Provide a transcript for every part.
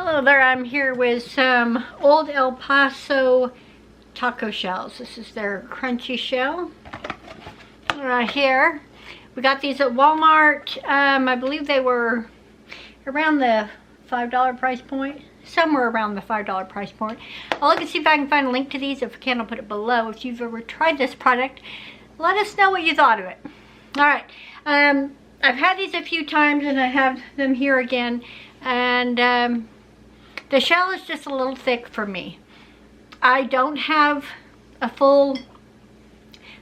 Hello there, I'm here with some old El Paso taco shells. This is their crunchy shell right here. We got these at Walmart. I believe they were around the $5 price point. Somewhere around the $5 price point. I'll look and see if I can find a link to these. If I can, I'll put it below. If you've ever tried this product, let us know what you thought of it. Alright, I've had these a few times and I have them here again. And the shell is just a little thick for me. I don't have a full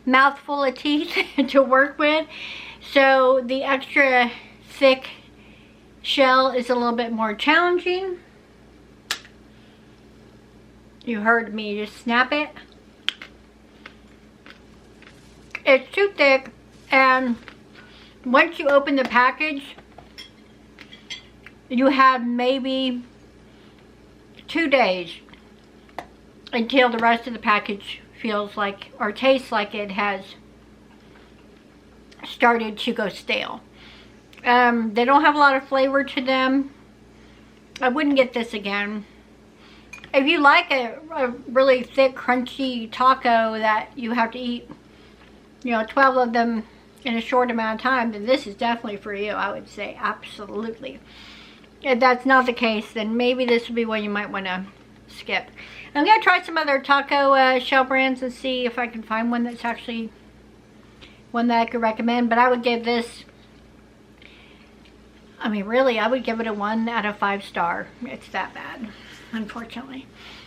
mouthful of teeth to work with, so the extra thick shell is a little bit more challenging. You heard me just snap it. It's too thick, and once you open the package, you have maybe 2 days until the rest of the package feels like or tastes like it has started to go stale. They don't have a lot of flavor to them. I wouldn't get this again. If you like a really thick, crunchy taco that you have to eat, 12 of them in a short amount of time, then this is definitely for you. I would say absolutely. If that's not the case, then maybe this would be one you might want to skip. I'm going to try some other taco shell brands and see if I can find one that's actually one that I could recommend. But I would give this, really, I would give it a 1 out of 5 star. It's that bad, unfortunately.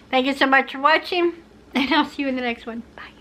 Thank you so much for watching, and I'll see you in the next one. Bye.